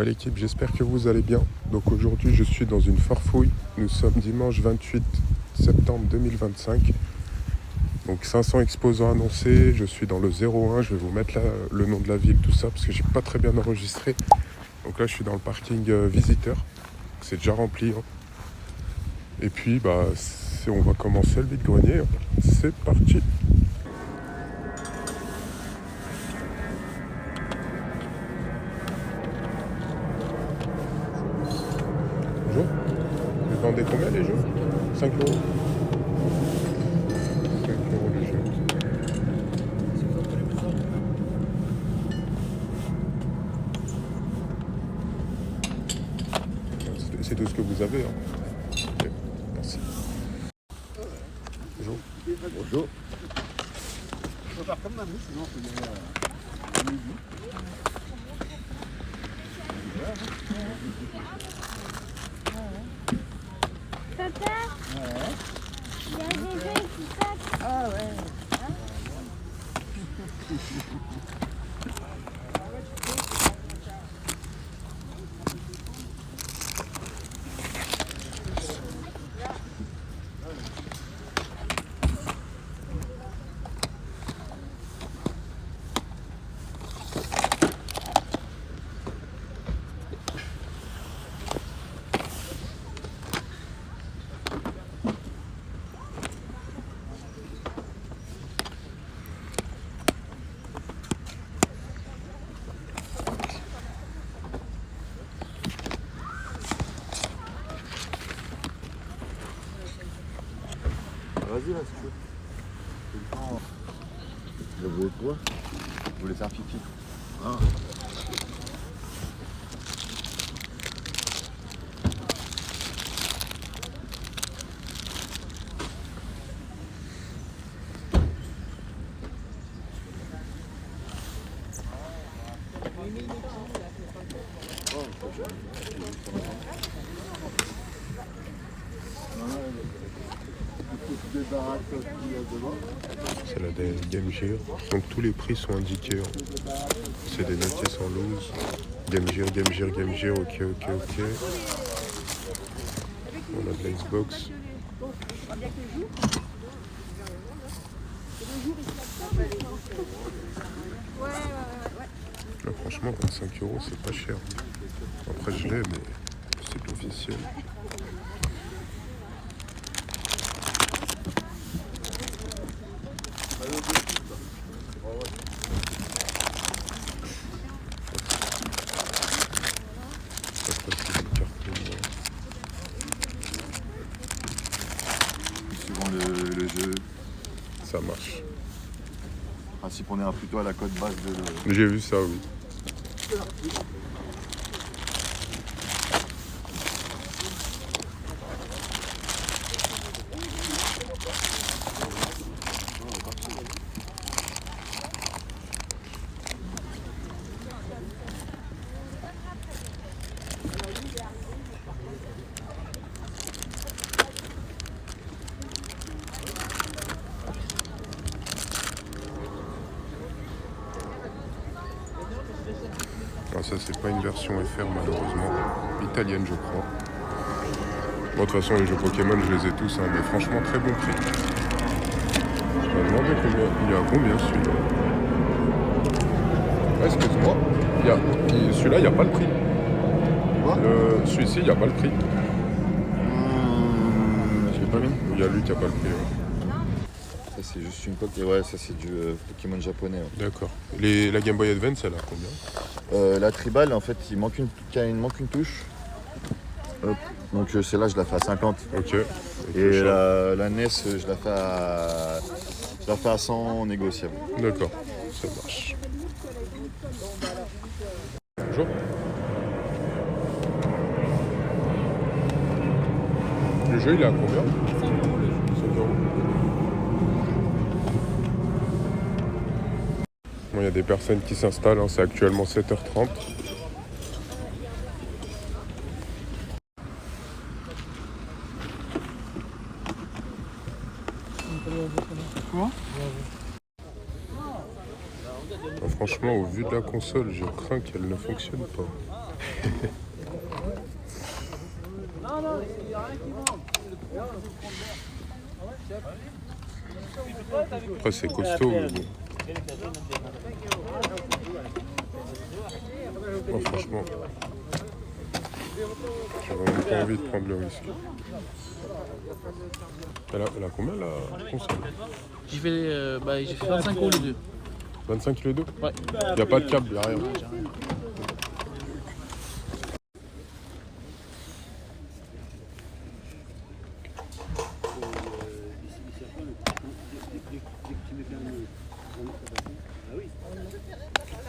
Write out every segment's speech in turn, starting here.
Ouais l'équipe, j'espère que vous allez bien. Donc aujourd'hui je suis dans une farfouille. Nous sommes dimanche 28 septembre 2025. Donc 500 exposants annoncés, je suis dans le 01, je vais vous mettre là le nom de la ville, tout ça, parce que j'ai pas très bien enregistré. Donc là je suis dans le parking visiteur, c'est déjà rempli. Hein. Et puis on va commencer le vide-grenier. C'est parti. Bonjour. Vous vendez combien les jeux? 5 euros. 5 euros les jeux. C'est tout ce que vous avez. Hein. Ok, merci. Bonjour. Bonjour. On va faire comme mamie, sinon on peut y aller à midi. Papa, il y a des gens qui passent. Ah ouais. Vas-y là si tu veux. Le voulez quoi? Vous voulez faire pipi? Ah. C'est la Game Gear. Donc tous les prix sont indiqués. Hein. C'est des notices en loose. Game Gear, Game Gear, Game Gear, ok. On a de la Xbox. Là, franchement, 25 euros, c'est pas cher. Après, je l'ai, mais c'est officiel. Suivant le jeu. Ça marche. En principe on ira plutôt à la cote basse de... J'ai vu ça, oui. Alors ça c'est pas une version FR malheureusement, italienne je crois. Bon, de toute façon les jeux Pokémon je les ai tous, hein, mais franchement très bon prix. Je me demandais combien. Il est à combien celui-là? Ah, excuse-moi, celui-là il n'y a pas le prix. Quoi? Celui-ci il n'y a pas le prix. Je l'ai pas mis. Il y a lui qui n'a pas le prix. Ouais. Ça c'est juste une coque, ouais ça c'est du Pokémon japonais. Ouais. D'accord. La Game Boy Advance elle a combien? La tribale en fait il manque une touche. Hop. Donc celle-là je la fais à 50. Ok. Et la NES je la fais à 100 négociable. D'accord, ça marche. Bonjour. Le jeu il est à combien? 5 euros. Bon, il y a des personnes qui s'installent, hein, c'est actuellement 7h30. Quoi? Franchement, au vu de la console, je crains qu'elle ne fonctionne pas. Non, non, il n'y a rien qui manque. Après, c'est costaud. Mais bon. Moi, franchement, j'ai vraiment pas envie de prendre le risque. Elle a combien la console? J'ai fait 25 euros les deux. 25 les deux? Ouais. Il n'y a pas de câble, il n'y a rien.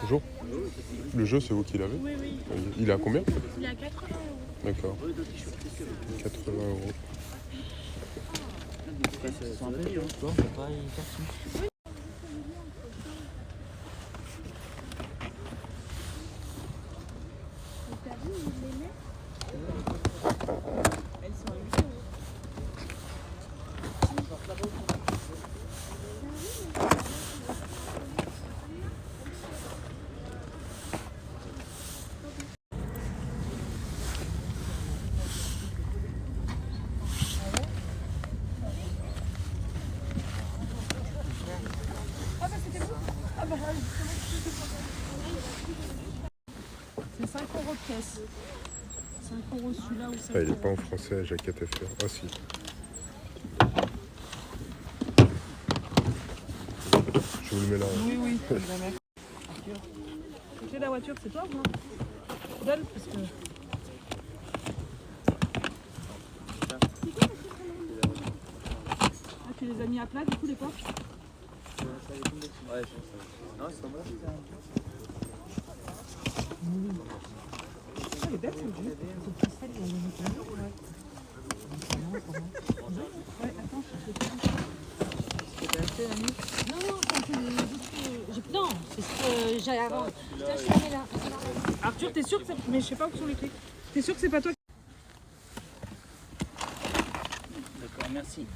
Bonjour. Le jeu, c'est vous qui l'avez? Oui, oui. Il est à combien? Il est à 80 euros. D'accord. 80 euros. C'est un peu dur, tu vois, on peut pas y faire dessus. T'as vu, il les met. Elles sont à 8 euros. C'est 5 euros de caisse. 5 euros celui-là ou 5 Ah, il n'est pas en français, jaquette FR. Ah si. Je vous le mets là. Oui, oui, jamais. C'est clé de la voiture, c'est toi ou non? Donne, parce que... Ah, tu les as mis à plat, du coup, les portes? Ouais, non, c'est bon. Ah, elle est belle, celle-ci. C'est plus celle, il y a une autre. Ouais, attends, je sais pas. C'était assez la nuit. Non, non, c'est ce que j'allais avant. Je t'ai acheté là. Arthur, t'es sûr que c'est... Mais je sais pas où sont les clés. T'es sûr que c'est pas toi? D'accord, merci.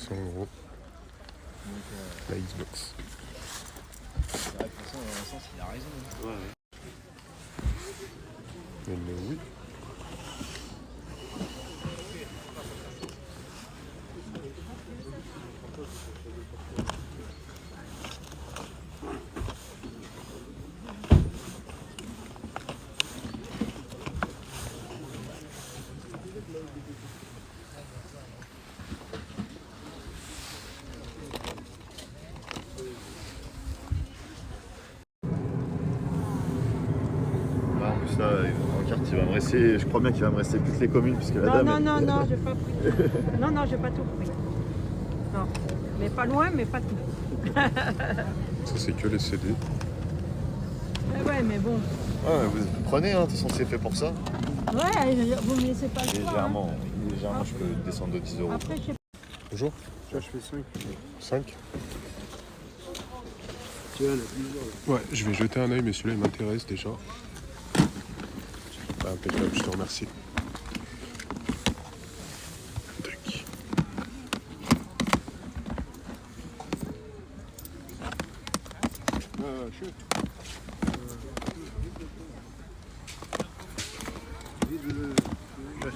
€100. La Xbox. C'est vrai que de toute façon, dans un sens, il a raison. Ouais, ouais. Mais oui. Bah, en plus, là, en carte, il va me rester. Je crois bien qu'il va me rester toutes les communes, puisque la dame. Non, j'ai pas pris. Non, j'ai pas tout pris. Non, mais pas loin, mais pas tout. Ça, c'est que les CD. Ouais, mais bon. Ouais, vous prenez, hein, de toute façon, c'est fait pour ça. Ouais, vous me laissez pas le choix. Légèrement, je peux descendre de 10 euros. Après, je sais pas. Bonjour. Ça, je fais 5. 5. Tu vois, il y en a plusieurs. Ouais, je vais jeter un œil, mais celui-là, il m'intéresse déjà. Ah, impeccable, je te remercie. Tac. Chut.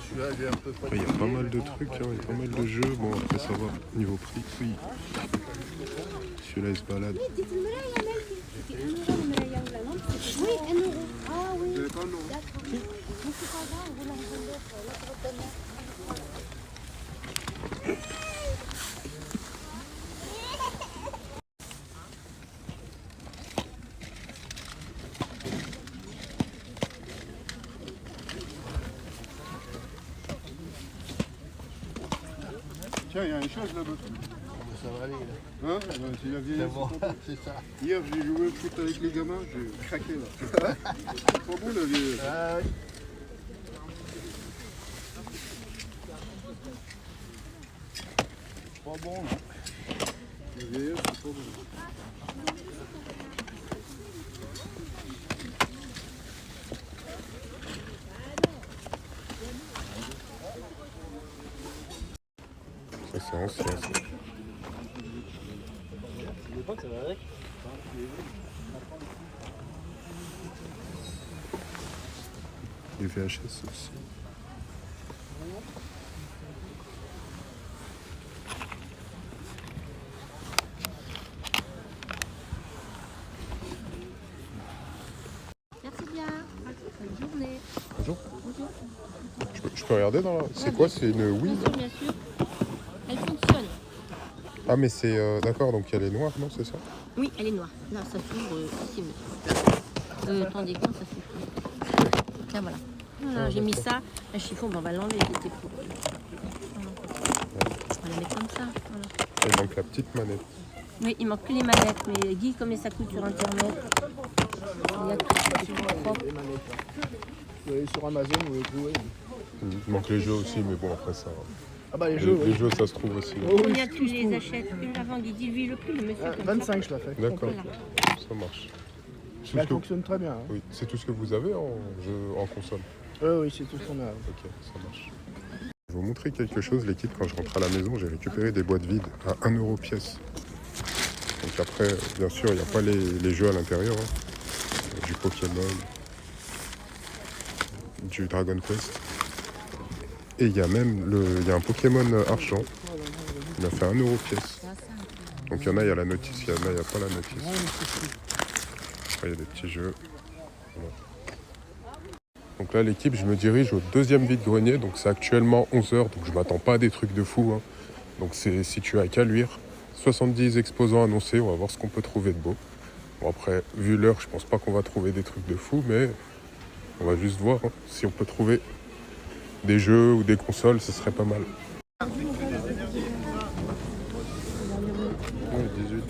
Celui-là, il est un peu Après, il y a pas mal de trucs, hein, il y a pas mal de jeux. Bon, après, ça va. Niveau prix, oui. Celui-là, il se balade. دي في المراية مالتي دي 1 euro المراية ولا non Oui, 1 euro. Ah oui. Vous n'avez pas le nom? D'accord. Mais c'est pas grave, vous l'avez l'autre, l'autre tonnerre. Tiens, il y a une chose là-bas. Ça va aller. Hein? C'est la vieille. C'est ça. Hier, j'ai joué au foot avec les gamins, j'ai craqué là. C'est pas beau la vieille. Pas bon, non? La vieille, c'est pas beau. ancien, ça. Les VHS aussi. Merci bien. Bonne journée. Bonjour. Bonjour. Je peux regarder dans la... C'est quoi? C'est une Wii? Bien sûr, bien sûr. Elle fonctionne. Ah, mais c'est... D'accord, donc elle est noire, non? C'est ça? Oui, elle est noire. Là, ça s'ouvre ici, monsieur. Attendez, comment ça s'ouvre? Là, voilà. Voilà, j'ai mis ça. La chiffon, on va l'enlever. C'était pour... Voilà. On va la mettre comme ça. Voilà. Il manque la petite manette. Oui, il manque que les manettes. Mais Guy, combien ça coûte sur Internet? Il y a tout. C'est tout propre. Vous allez sur Amazon, vous les trouvez. Il manque les jeux aussi, mais bon, après ça... Ah bah les Les, jeux, les ouais. jeux, ça se trouve aussi. Oh, oui, Combien tout tu se les trouve. achètes? Une avant, Guy, dis-lui le prix, le monsieur. Ah, comme ça. 25 je la fais. D'accord, Voilà. ça marche. C'est tout Elle ce que- fonctionne très bien. Hein. Oui, c'est tout ce que vous avez en, jeu, en console. Oui, c'est tout ce qu'on a. Ok, ça marche. Je vais vous montrer quelque chose, l'équipe. Quand je rentre à la maison, j'ai récupéré des boîtes vides à 1 € pièce. Donc après, bien sûr, il n'y a pas les jeux à l'intérieur. Hein. Du Pokémon, du Dragon Quest. Et il y a même il y a un Pokémon argent. Il a fait 1 € pièce. Donc il y en a, il y a la notice, il y en a, il n'y a pas la notice. Après, il y a des petits jeux. Voilà. Donc là, l'équipe, je me dirige au deuxième vide-grenier. Donc c'est actuellement 11 h, donc je m'attends pas à des trucs de fou. Hein. Donc c'est situé à Caluire. 70 exposants annoncés, on va voir ce qu'on peut trouver de beau. Bon après, vu l'heure, je pense pas qu'on va trouver des trucs de fou, mais on va juste voir hein, si on peut trouver des jeux ou des consoles, ce serait pas mal. Ouais, 18.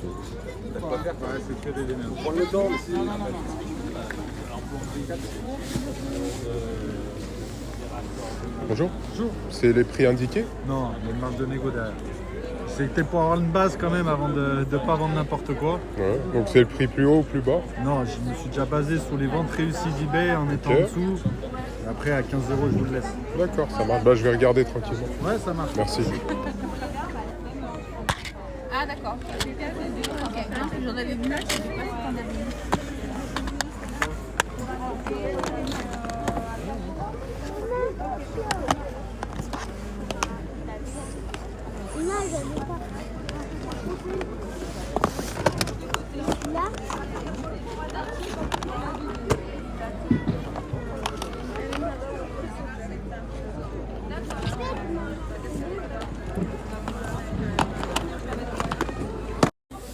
Bonjour. Bonjour. C'est les prix indiqués? Non, il y a une marge de négo derrière. C'était pour avoir une base quand même avant de ne pas vendre n'importe quoi. Ouais. Donc c'est le prix plus haut ou plus bas? Non, je me suis déjà basé sur les ventes réussies d'eBay en étant en dessous. Et après à 15 € je vous le laisse. D'accord, ça marche. Bah, je vais regarder tranquillement. Ouais, ça marche. Merci. Ah, d'accord. Ok, j'en avais vu. Je sais pas si t'en avais vu. Non, je n'ai pas. Là,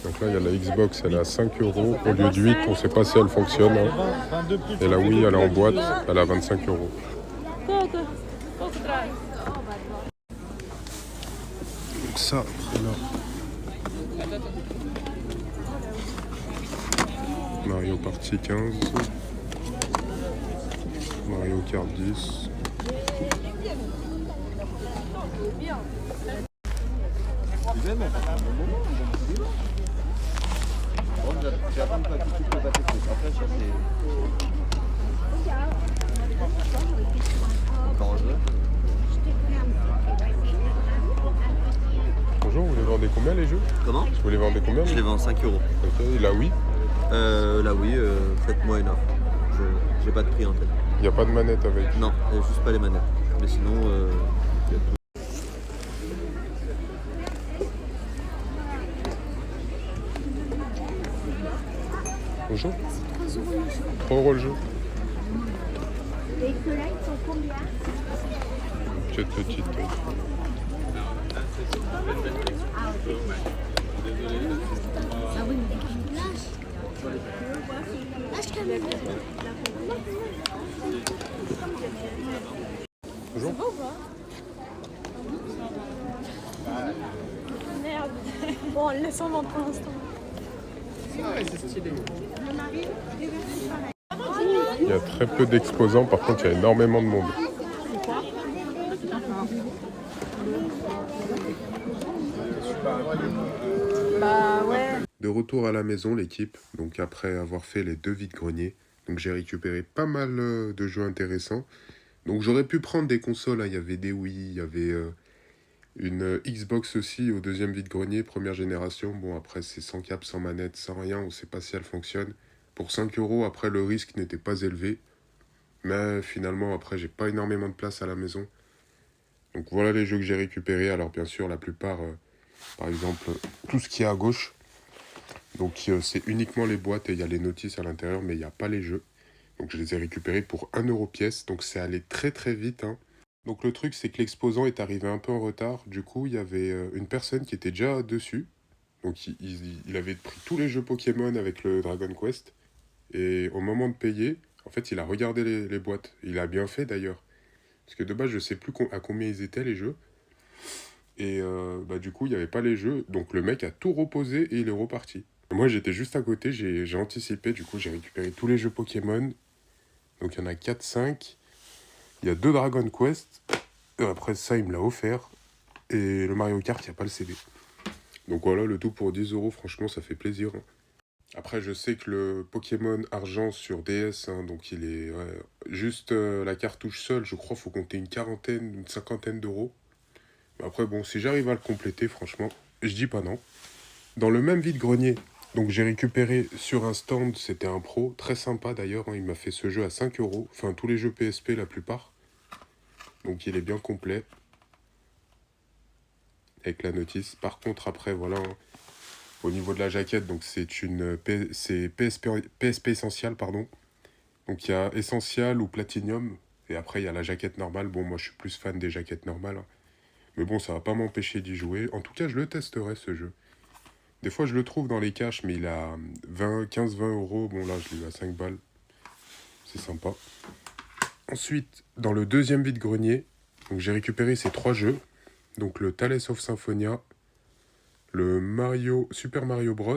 Donc là, il y a la Xbox, elle est à 5 € au lieu de 8. On ne sait pas si elle fonctionne. Hein. 22 plus. Et la Wii, elle est en boîte, elle est à 25 €. Donc ça, après là. Mario Party 15. Mario Kart 10. Bonjour, vous les vendez combien les jeux? Comment? Vous les vendez combien? Je les vends 5 €. Ok, et la Wii? Là oui, faites-moi une offre. J'ai pas de prix en tête. Il n'y a pas de manette avec. Non, il y a juste pas les manettes. Mais sinon, il y a tout. Bonjour. 3 € le jeu. les ceux-là, ils sont combien? Cette petite. Ah oui, mais lâche. Lâche quand même. Bonjour. Merde. Bon, on le laisse en vente pour l'instant. Il y a très peu d'exposants, par contre il y a énormément de monde. Bah ouais. De retour à la maison l'équipe, donc après avoir fait les 2 vides-greniers, donc j'ai récupéré pas mal de jeux intéressants. Donc j'aurais pu prendre des consoles, hein. Il y avait des Wii, il y avait Une Xbox aussi au deuxième vide-grenier, première génération. Bon, après, c'est sans câble, sans manette, sans rien. On sait pas si elle fonctionne. Pour 5 euros, après, le risque n'était pas élevé. Mais finalement, après, j'ai pas énormément de place à la maison. Donc voilà les jeux que j'ai récupérés. Alors bien sûr, la plupart, par exemple, tout ce qui est à gauche. Donc c'est uniquement les boîtes et il y a les notices à l'intérieur, mais il n'y a pas les jeux. Donc je les ai récupérés pour 1 euro pièce. Donc c'est allé très très vite, hein. Donc le truc, c'est que l'exposant est arrivé un peu en retard. Du coup, il y avait une personne qui était déjà dessus. Donc il avait pris tous les jeux Pokémon avec le Dragon Quest. Et au moment de payer, en fait, il a regardé les boîtes. Il a bien fait d'ailleurs. Parce que de base, je sais plus à combien ils étaient les jeux. Et bah, du coup, il n'y avait pas les jeux. Donc le mec a tout reposé et il est reparti. Moi, j'étais juste à côté, j'ai anticipé. Du coup, j'ai récupéré tous les jeux Pokémon. Donc il y en a 4-5. Il y a 2 Dragon Quest. Et après ça, il me l'a offert. Et le Mario Kart, il n'y a pas le CD. Donc voilà, le tout pour 10 euros. Franchement, ça fait plaisir, hein. Après, je sais que le Pokémon Argent sur DS, hein, donc il est juste la cartouche seule, je crois, faut compter une cinquantaine d'euros. Mais après, bon, si j'arrive à le compléter, franchement, je dis pas non. Dans le même vide-grenier, donc j'ai récupéré sur un stand, c'était un pro, très sympa d'ailleurs, hein, il m'a fait ce jeu à 5 euros, enfin tous les jeux PSP la plupart. Donc il est bien complet. Avec la notice. Par contre, après, voilà, hein, au niveau de la jaquette, donc c'est PSP Essential, pardon. Donc il y a Essential ou Platinum, et après il y a la jaquette normale. Bon, moi je suis plus fan des jaquettes normales, hein. Mais bon, ça va pas m'empêcher d'y jouer. En tout cas, je le testerai ce jeu. Des fois, je le trouve dans les caches, mais il a 15-20 euros. Bon, là, je l'ai eu à 5 balles. C'est sympa. Ensuite, dans le deuxième vide-grenier, donc j'ai récupéré ces 3 jeux. Donc le Tales of Symphonia, le Super Mario Bros.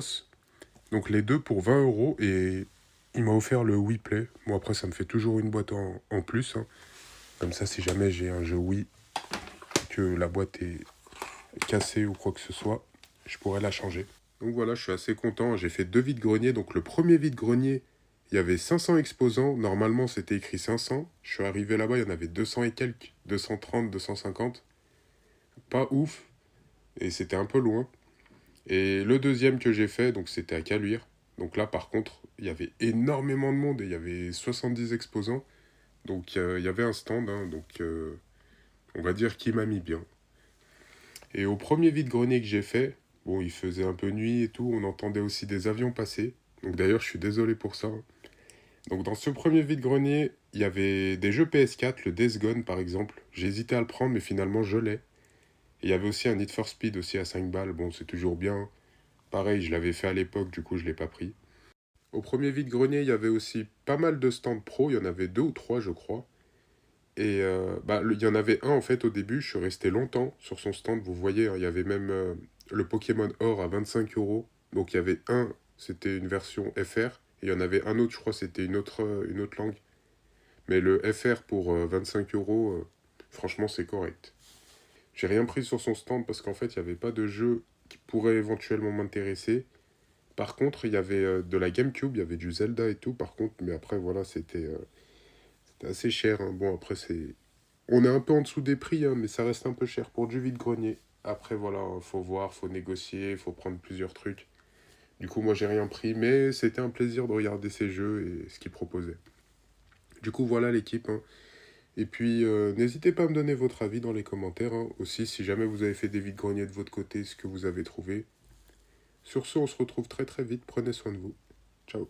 Donc les deux pour 20 euros et il m'a offert le Wii Play. Bon après ça me fait toujours une boîte en plus, hein. Comme ça si jamais j'ai un jeu Wii, que la boîte est cassée ou quoi que ce soit, je pourrais la changer. Donc voilà, je suis assez content. J'ai fait 2 vide-greniers. Donc le premier vide-grenier, il y avait 500 exposants. Normalement c'était écrit 500. Je suis arrivé là-bas, il y en avait 200 et quelques. 230, 250. Pas ouf. Et c'était un peu loin. Et le deuxième que j'ai fait, donc c'était à Caluire. Donc là, par contre, il y avait énormément de monde et il y avait 70 exposants. Donc il y avait un stand, hein, donc on va dire qu'il m'a mis bien. Et au premier vide-grenier que j'ai fait, bon, il faisait un peu nuit et tout, on entendait aussi des avions passer. Donc d'ailleurs, je suis désolé pour ça, hein. Donc dans ce premier vide-grenier, il y avait des jeux PS4, le Days Gone par exemple. J'ai hésité à le prendre, mais finalement je l'ai. Et il y avait aussi un Need for Speed aussi à 5 balles. Bon, c'est toujours bien. Pareil, je l'avais fait à l'époque, du coup, je ne l'ai pas pris. Au premier vide-grenier, il y avait aussi pas mal de stands pro. Il y en avait 2 ou 3, je crois. Et il y en avait un, en fait, au début. Je suis resté longtemps sur son stand. Vous voyez, hein, il y avait même le Pokémon Or à 25 euros. Donc, il y avait un, c'était une version FR. Et il y en avait un autre, je crois, c'était une autre langue. Mais le FR pour 25 euros, franchement, c'est correct. J'ai rien pris sur son stand parce qu'en fait, il n'y avait pas de jeu qui pourrait éventuellement m'intéresser. Par contre, il y avait de la GameCube, il y avait du Zelda et tout. Par contre, mais après, voilà, c'était assez cher, hein. Bon, après, on est un peu en dessous des prix, hein, mais ça reste un peu cher pour du vide-grenier. Après, voilà, faut voir, faut négocier, faut prendre plusieurs trucs. Du coup, moi, j'ai rien pris, mais c'était un plaisir de regarder ces jeux et ce qu'ils proposaient. Du coup, voilà l'équipe, hein. Et puis, n'hésitez pas à me donner votre avis dans les commentaires, hein. Aussi, si jamais vous avez fait des vides-greniers de votre côté, ce que vous avez trouvé. Sur ce, on se retrouve très très vite. Prenez soin de vous. Ciao.